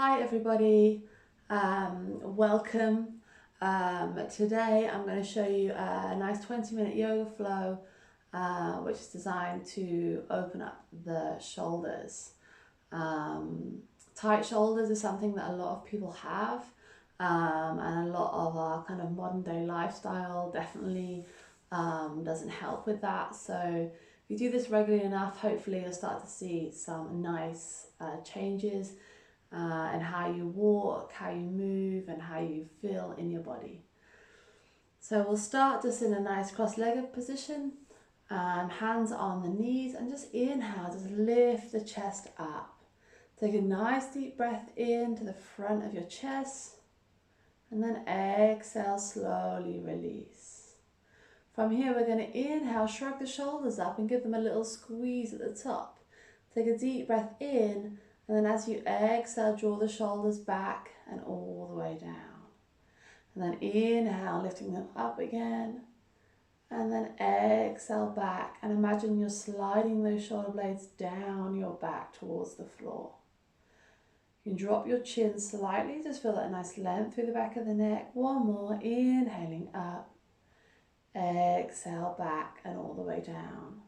Hi everybody, welcome. Today I'm going to show you a nice 20-minute yoga flow which is designed to open up the shoulders. Tight shoulders is something that a lot of people have, and a lot of our kind of modern day lifestyle definitely doesn't help with that. So if you do this regularly enough, hopefully you'll start to see some nice changes and how you walk, how you move, and how you feel in your body. So we'll start just in a nice cross-legged position, hands on the knees, and just inhale, just lift the chest up. Take a nice deep breath in to the front of your chest, and then exhale, slowly release. From here, we're going to inhale, shrug the shoulders up and give them a little squeeze at the top. Take a deep breath in, and then as you exhale, draw the shoulders back and all the way down. And then inhale, lifting them up again. And then exhale back, and imagine you're sliding those shoulder blades down your back towards the floor. You can drop your chin slightly, just feel that nice length through the back of the neck. One more, inhaling up. Exhale back and all the way down.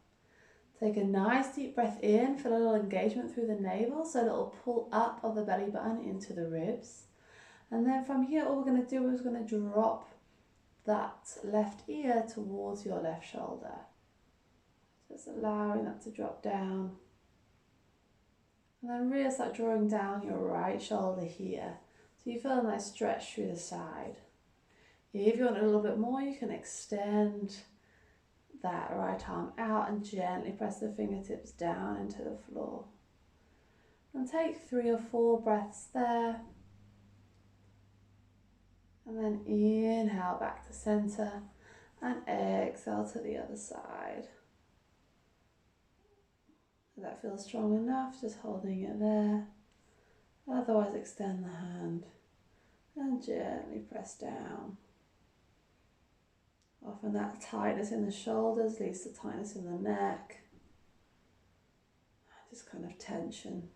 Take a nice deep breath in, feel a little engagement through the navel, so a little pull up of the belly button into the ribs. And then from here, all we're going to do is we're going to drop that left ear towards your left shoulder. Just allowing that to drop down. And then really start drawing down your right shoulder here. So you feel a nice stretch through the side. If you want a little bit more, you can extend that right arm out and gently press the fingertips down into the floor. And take 3 or 4 breaths there. And then inhale back to center and exhale to the other side. If that feels strong enough, just holding it there. Otherwise, extend the hand and gently press down. Often that tightness in the shoulders leads to tightness in the neck. Just kind of tension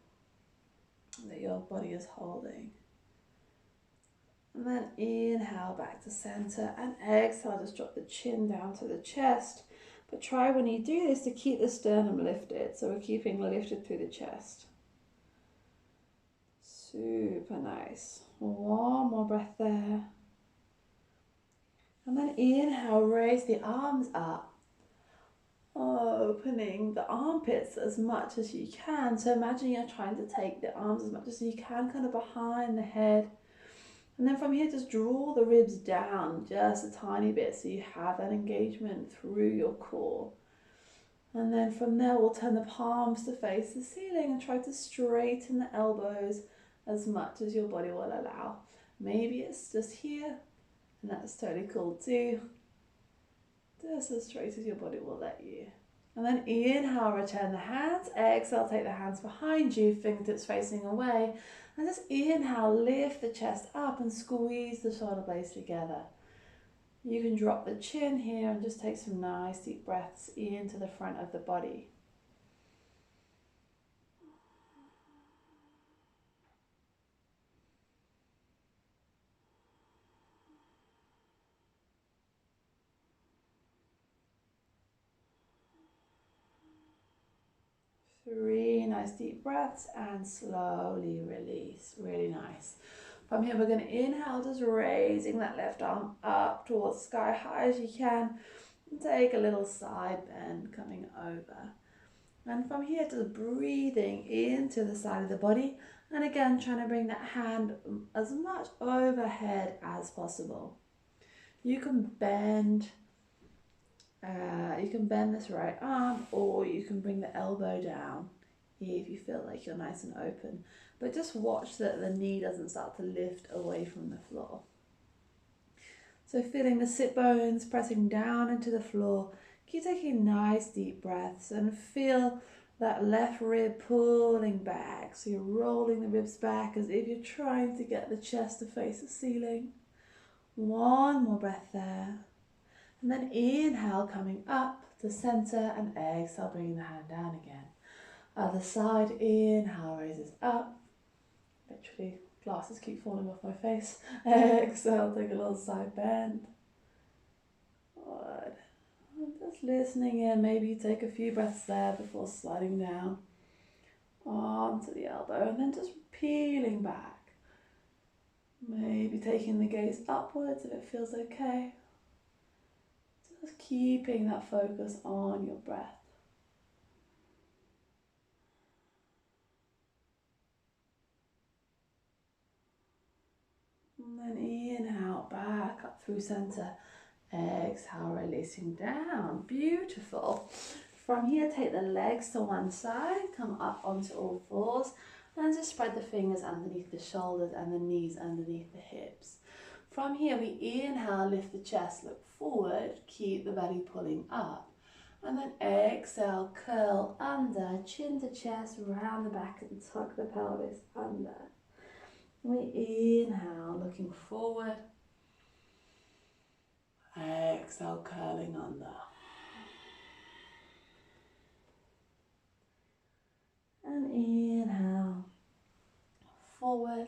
that your body is holding. And then inhale back to center and exhale, just drop the chin down to the chest. But try when you do this to keep the sternum lifted. So we're keeping lifted through the chest. Super nice. One more breath there. And then inhale, raise the arms up, opening the armpits as much as you can. So imagine you're trying to take the arms as much as you can, kind of behind the head. And then from here, just draw the ribs down just a tiny bit so you have that engagement through your core. And then from there, we'll turn the palms to face the ceiling and try to straighten the elbows as much as your body will allow. Maybe it's just here, and that's totally cool too. Just as straight as your body will let you. And then inhale, return the hands. Exhale, take the hands behind you, fingertips facing away. And just inhale, lift the chest up and squeeze the shoulder blades together. You can drop the chin here and just take some nice deep breaths into the front of the body. Three nice deep breaths and slowly release. Really nice. From here, we're going to inhale, just raising that left arm up towards sky high as you can. And take a little side bend coming over. And from here, just breathing into the side of the body. And again, trying to bring that hand as much overhead as possible. You can bend this right arm, or you can bring the elbow down if you feel like you're nice and open. But just watch that the knee doesn't start to lift away from the floor. So feeling the sit bones pressing down into the floor. Keep taking nice deep breaths and feel that left rib pulling back. So you're rolling the ribs back as if you're trying to get the chest to face the ceiling. One more breath there. And then inhale, coming up to center, and exhale, bringing the hand down again. Other side, inhale, raises up. Literally Glasses keep falling off my face. Exhale, take a little side bend. Good. And just listening in, maybe you take a few breaths there before sliding down onto the elbow and then just peeling back. Maybe taking the gaze upwards if it feels okay. Just keeping that focus on your breath. And then inhale back up through center. Exhale, releasing down. Beautiful. From here, take the legs to one side, come up onto all fours, and just spread the fingers underneath the shoulders and the knees underneath the hips. From here, we inhale, lift the chest, look forward, keep the belly pulling up. And then exhale, curl under, chin to chest, round the back and tuck the pelvis under. We inhale, looking forward. Exhale, curling under. And inhale, forward.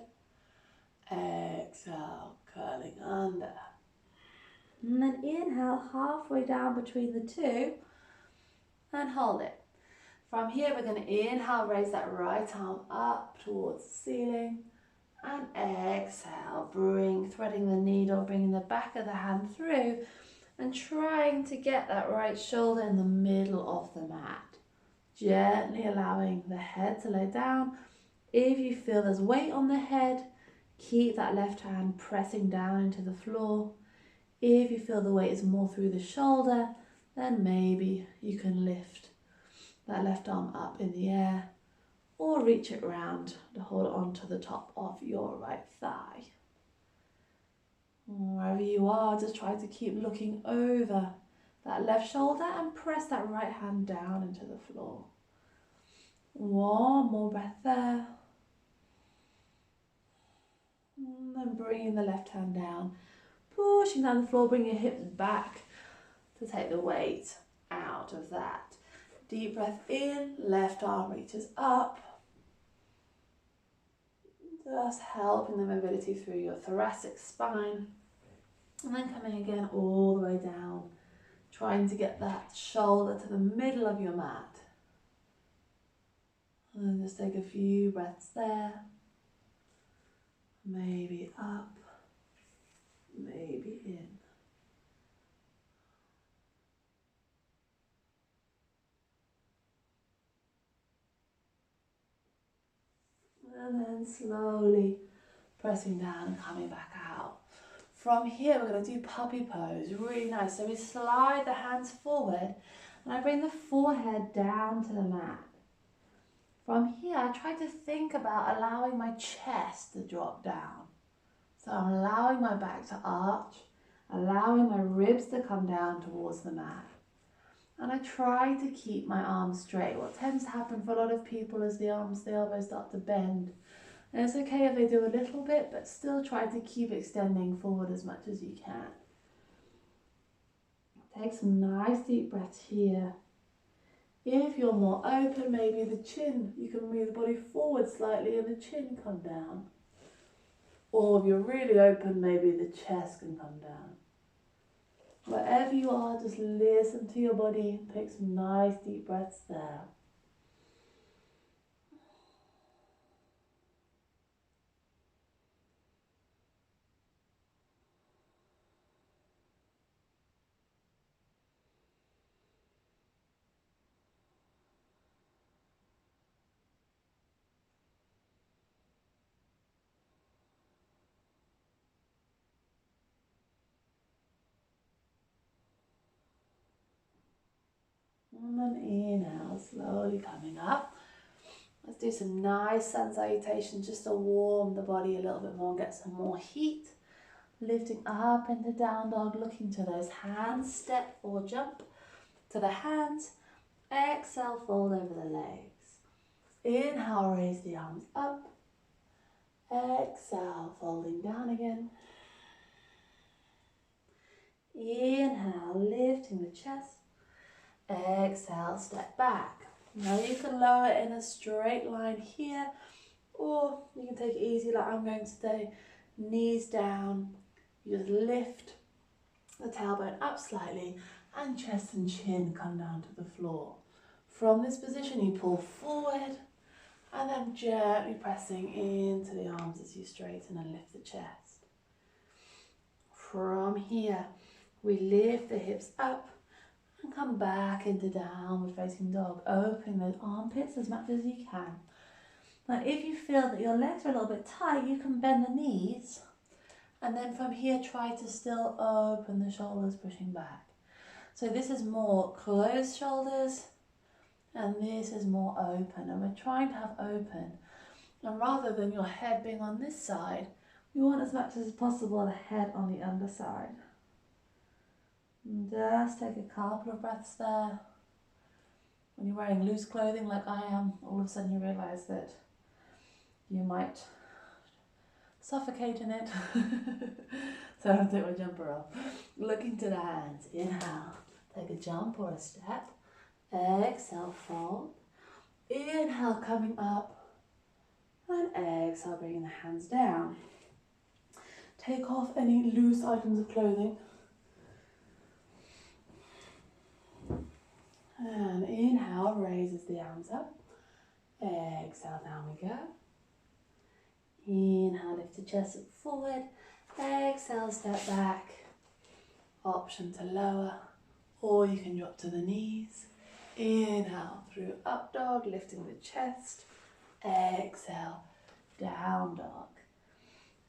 Exhale, curling under. And then inhale, halfway down between the two. And hold it. From here, we're going to inhale, raise that right arm up towards the ceiling. And exhale, threading the needle, bringing the back of the hand through and trying to get that right shoulder in the middle of the mat. Gently allowing the head to lay down. If you feel there's weight on the head, keep that left hand pressing down into the floor. If you feel the weight is more through the shoulder, then maybe you can lift that left arm up in the air or reach it round to hold on to the top of your right thigh. Wherever you are, just try to keep looking over that left shoulder and press that right hand down into the floor. One more breath there. And then bringing the left hand down, pushing down the floor, bring your hips back to take the weight out of that. Deep breath in, left arm reaches up. Just helping the mobility through your thoracic spine. And then coming again all the way down, trying to get that shoulder to the middle of your mat. And then just take a few breaths there. Maybe up, maybe in. And then slowly pressing down and coming back out. From here, we're going to do puppy pose. Really nice. So we slide the hands forward and I bring the forehead down to the mat. From here, I try to think about allowing my chest to drop down. So I'm allowing my back to arch, allowing my ribs to come down towards the mat. And I try to keep my arms straight. What tends to happen for a lot of people is the elbows start to bend. And it's okay if they do a little bit, but still try to keep extending forward as much as you can. Take some nice deep breaths here. If you're more open, maybe the chin, you can move the body forward slightly and the chin come down. Or if you're really open, maybe the chest can come down. Wherever you are, just listen to your body. Take some nice deep breaths there. And then inhale, slowly coming up. Let's do some nice sun salutations just to warm the body a little bit more and get some more heat. Lifting up into down dog, looking to those hands, step or jump to the hands. Exhale, fold over the legs. Inhale, raise the arms up. Exhale, folding down again. Inhale, lifting the chest. Exhale, step back. Now you can lower in a straight line here, Or you can take it easy like I'm going today. Knees down, you just lift the tailbone up slightly and chest and chin come down to the floor. From this position you pull forward and then gently pressing into the arms as you straighten and lift the chest. From here we lift the hips up and come back into downward facing dog, opening those armpits as much as you can. Now if you feel that your legs are a little bit tight, you can bend the knees, and then from here try to still open the shoulders, pushing back. So this is more closed shoulders and this is more open, and we're trying to have open. And rather than your head being on this side, we want as much as possible the head on the underside. And just take a couple of breaths there. When you're wearing loose clothing like I am, all of a sudden you realise that you might suffocate in it. So I'll take my jumper off. Looking to the hands. Inhale, take a jump or a step. Exhale, fold. Inhale, coming up. And exhale, bringing the hands down. Take off any loose items of clothing. And inhale, raises the arms up. Exhale, down we go. Inhale, lift the chest forward. Exhale, step back. Option to lower, or you can drop to the knees. Inhale through up dog, lifting the chest. Exhale, down dog.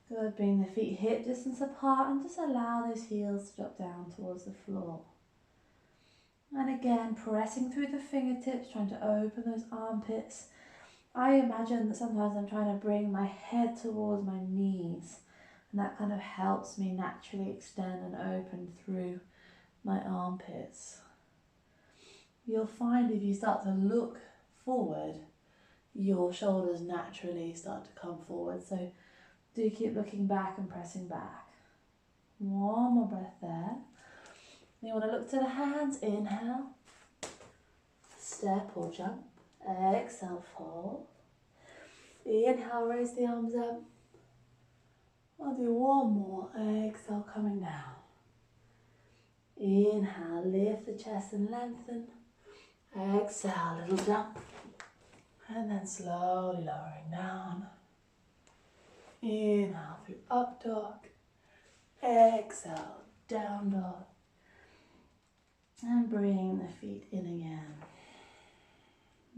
Good, bring the feet hip distance apart and just allow those heels to drop down towards the floor. And again, pressing through the fingertips, trying to open those armpits. I imagine that sometimes I'm trying to bring my head towards my knees, and that kind of helps me naturally extend and open through my armpits. You'll find if you start to look forward, your shoulders naturally start to come forward. So do keep looking back and pressing back. One more breath there. You want to look to the hands. Inhale, step or jump. Exhale, fold. Inhale, raise the arms up. I'll do one more. Exhale, coming down. Inhale, lift the chest and lengthen. Exhale, little jump. And then slowly lowering down. Inhale through up dog. Exhale, down dog. And bring the feet in again.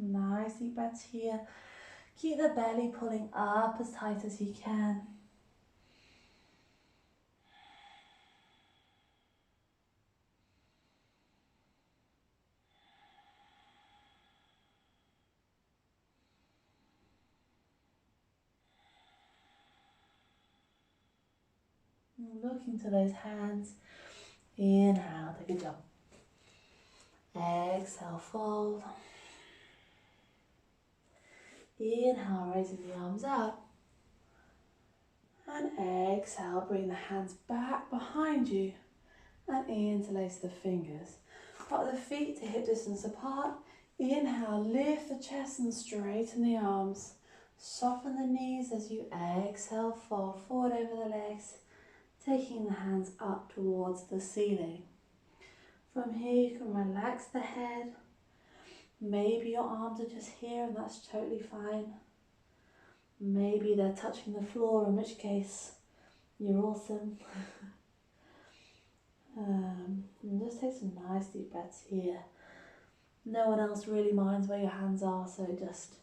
Nice deep breaths here. Keep the belly pulling up as tight as you can. Look into those hands. Inhale, take a jump. Exhale, fold. Inhale, raising the arms up. And exhale, bring the hands back behind you and interlace the fingers. Put the feet to hip distance apart. Inhale, lift the chest and straighten the arms. Soften the knees as you exhale, fold forward over the legs, taking the hands up towards the ceiling. From here you can relax the head. Maybe your arms are just here and that's totally fine. Maybe they're touching the floor, in which case you're awesome. And just take some nice deep breaths here. No one else really minds where your hands are, so just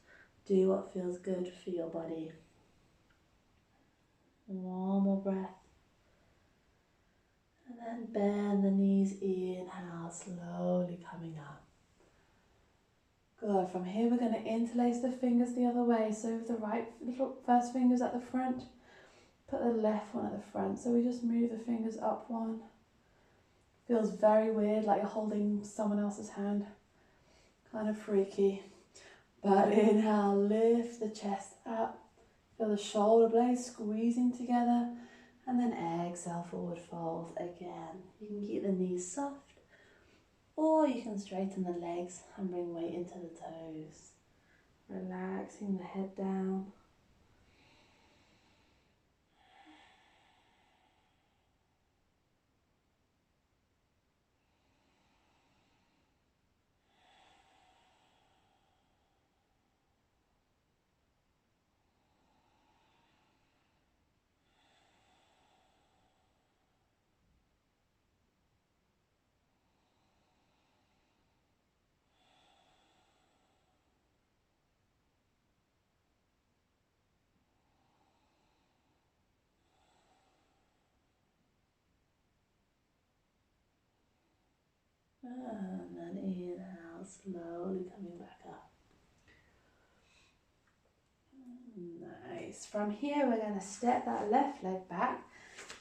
do what feels good for your body. One more breath. And then bend the knees, inhale, slowly coming up. Good, from here we're going to interlace the fingers the other way. So with the right little first finger's at the front, put the left one at the front. So we just move the fingers up one. Feels very weird, like you're holding someone else's hand. Kind of freaky. But inhale, lift the chest up. Feel the shoulder blades squeezing together. And then exhale, forward fold again. You can keep the knees soft, or you can straighten the legs and bring weight into the toes. Relaxing the head down. And then inhale, slowly coming back up. Nice. From here, we're going to step that left leg back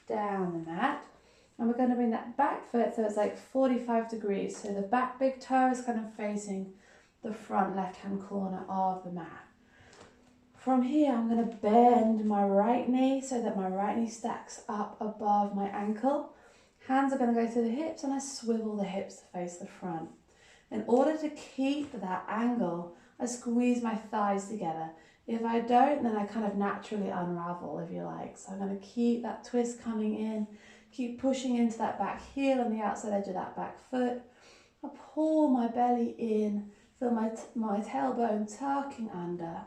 down the mat. And we're going to bring that back foot so it's like 45 degrees. So the back big toe is kind of facing the front left-hand corner of the mat. From here, I'm going to bend my right knee so that my right knee stacks up above my ankle. Hands are going to go to the hips and I swivel the hips to face the front. In order to keep that angle, I squeeze my thighs together. If I don't, then I kind of naturally unravel, if you like. So I'm going to keep that twist coming in, keep pushing into that back heel on the outside edge of that back foot. I pull my belly in, feel my tailbone tucking under.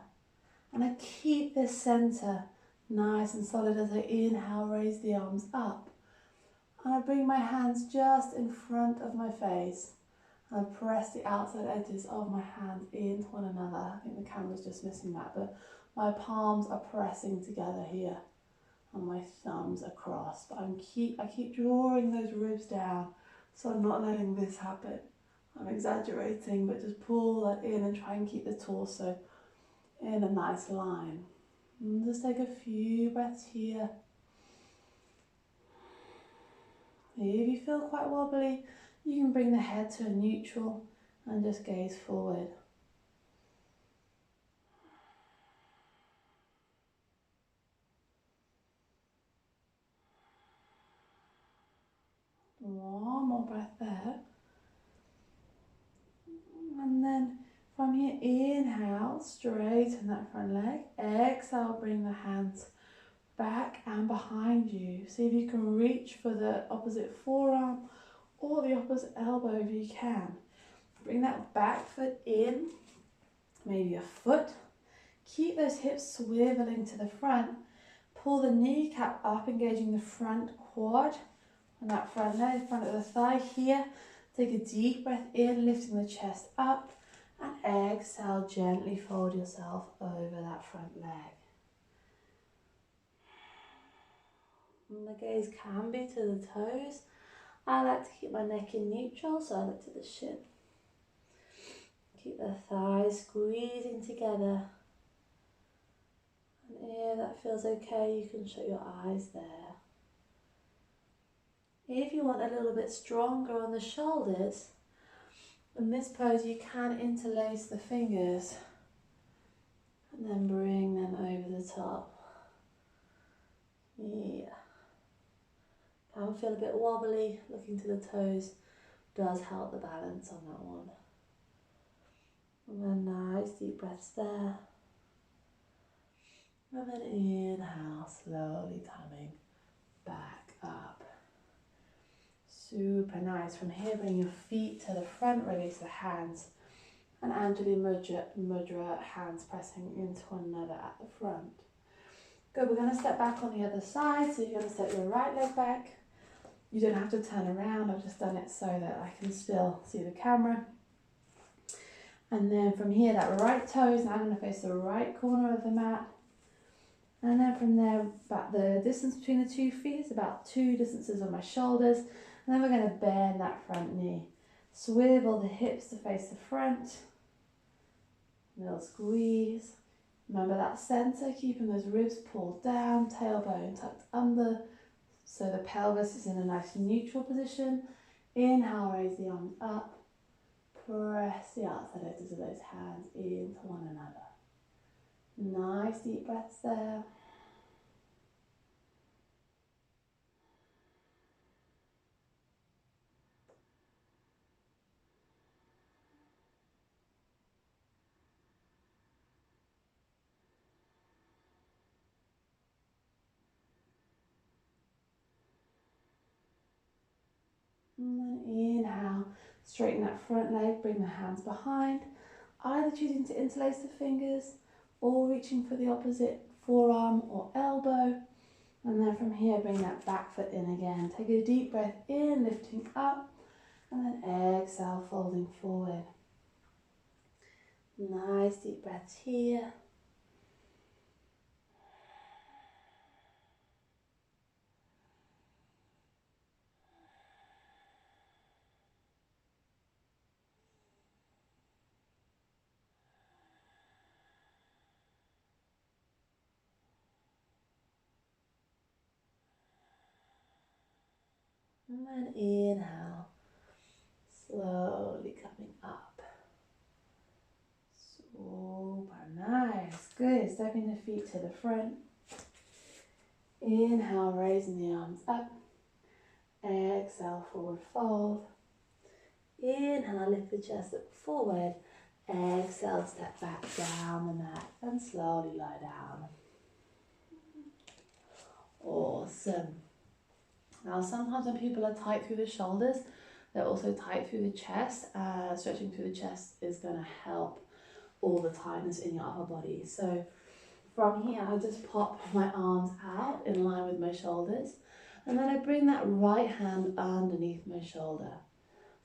And I keep this center nice and solid as I inhale, raise the arms up. And I bring my hands just in front of my face. And I press the outside edges of my hands into one another. I think the camera's just missing that, but my palms are pressing together here. And my thumbs are crossed. But I keep drawing those ribs down, so I'm not letting this happen. I'm exaggerating, but just pull that in and try and keep the torso in a nice line. And just take a few breaths here. If you feel quite wobbly, you can bring the head to a neutral and just gaze forward. One more breath there. And then from here, inhale, straighten that front leg. Exhale, bring the hands back and behind you. See if you can reach for the opposite forearm or the opposite elbow if you can. Bring that back foot in, maybe a foot. Keep those hips swiveling to the front. Pull the kneecap up, engaging the front quad and that front leg, front of the thigh here. Take a deep breath in, lifting the chest up, and exhale, gently fold yourself over that front leg. And the gaze can be to the toes. I like to keep my neck in neutral, so I look to the shin. Keep the thighs squeezing together. And if that feels okay, you can shut your eyes there. If you want a little bit stronger on the shoulders, in this pose you can interlace the fingers and then bring them over the top. Yeah. Can feel a bit wobbly, looking to the toes does help the balance on that one. And then nice deep breaths there. And then inhale, slowly coming back up. Super nice. From here, bring your feet to the front, release the hands. And Anjali Mudra, hands pressing into one another at the front. Good, we're going to step back on the other side. So you're going to step your right leg back. You don't have to turn around. I've just done it so that I can still see the camera. And then from here, that right toe is now going to face the right corner of the mat. And then from there, about the distance between the 2 feet is about 2 distances on my shoulders. And then we're going to bend that front knee. Swivel the hips to face the front. Little squeeze. Remember that center, keeping those ribs pulled down, tailbone tucked under. So the pelvis is in a nice neutral position. Inhale, raise the arms up. Press the outside edges of those hands into one another. Nice deep breaths there. And then inhale, straighten that front leg, bring the hands behind, either choosing to interlace the fingers or reaching for the opposite forearm or elbow. And then from here, bring that back foot in again. Take a deep breath in, lifting up, and then exhale, folding forward. Nice deep breaths here. And then inhale, slowly coming up. Super nice. Good. Stepping the feet to the front. Inhale, raising the arms up. Exhale, forward fold. Inhale, lift the chest up forward. Exhale, step back down the mat and slowly lie down. Awesome. Now sometimes when people are tight through the shoulders, they're also tight through the chest. Stretching through the chest is going to help all the tightness in your upper body. So from here, I just pop my arms out in line with my shoulders, and then I bring that right hand underneath my shoulder.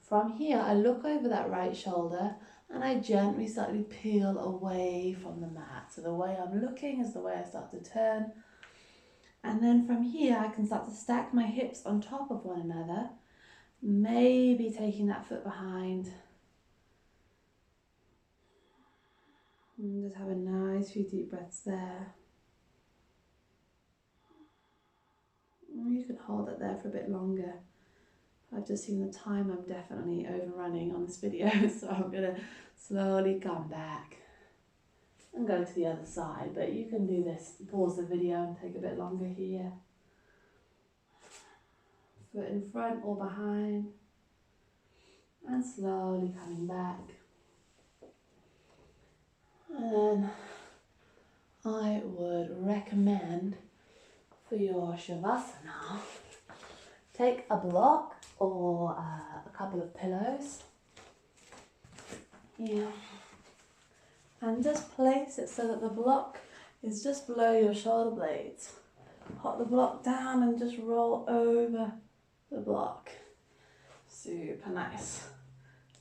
From here, I look over that right shoulder and I gently slightly peel away from the mat. So the way I'm looking is the way I start to turn. And then from here, I can start to stack my hips on top of one another, maybe taking that foot behind. And just have a nice few deep breaths there. You can hold it there for a bit longer. I've just seen the time, I'm definitely overrunning on this video, so I'm going to slowly come back and go to the other side. But you can do this, pause the video and take a bit longer here. Foot in front or behind, and slowly coming back. And I would recommend for your Shavasana, take a block or a couple of pillows. Yeah. And just place it so that the block is just below your shoulder blades. Pop the block down and just roll over the block. Super nice.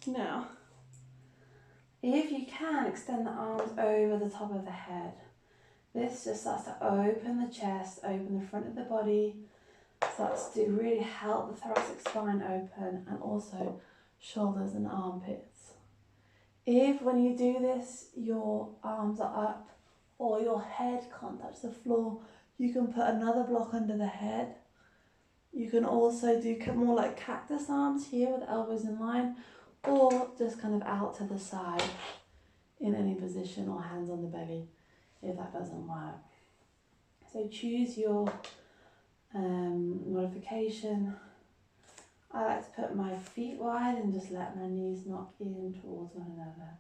Now, if you can, extend the arms over the top of the head. This just starts to open the chest, open the front of the body, starts to really help the thoracic spine open, and also shoulders and armpits. If when you do this, your arms are up or your head can't touch the floor, you can put another block under the head. You can also do more like cactus arms here with the elbows in line, or just kind of out to the side in any position, or hands on the belly if that doesn't work. So choose your modification. I like to put my feet wide and just let my knees knock in towards one another.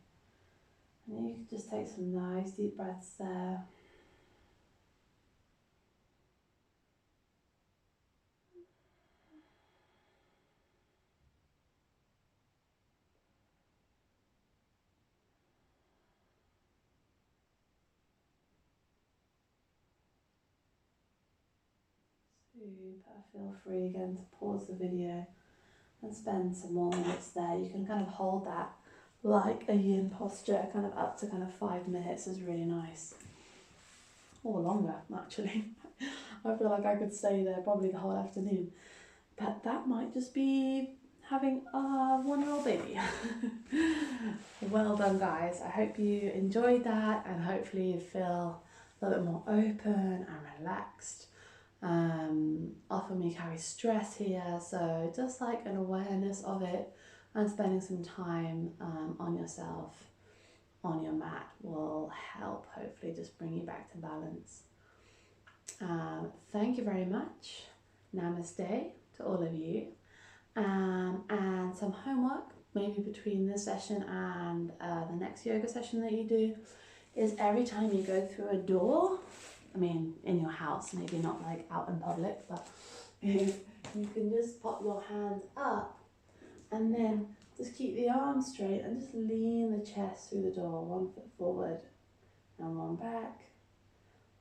And you can just take some nice deep breaths there. Super. Feel free again to pause the video and spend some more minutes there. You can kind of hold that like a yin posture, kind of up to kind of 5 minutes is really nice. Or longer, actually. I feel like I could stay there probably the whole afternoon. But that might just be having a 1-year-old baby. Well done, guys. I hope you enjoyed that, and hopefully you feel a little bit more open and relaxed. Often we carry stress here, so just like an awareness of it and spending some time on yourself, on your mat, will help hopefully just bring you back to balance. Thank you very much. Namaste to all of you. And some homework, maybe between this session and the next yoga session that you do, is every time you go through a door, I mean in your house, maybe not like out in public, but if you can just pop your hands up and then just keep the arms straight and just lean the chest through the door, 1 foot forward and 1 back.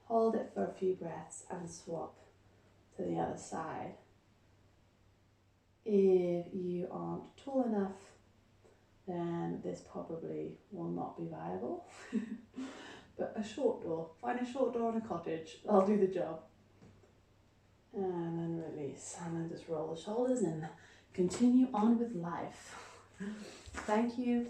Hold it for a few breaths and swap to the other side. If you aren't tall enough, then this probably will not be viable. But a short door, find a short door in a cottage, I'll do the job. And then release, and then just roll the shoulders and continue on with life. Thank you.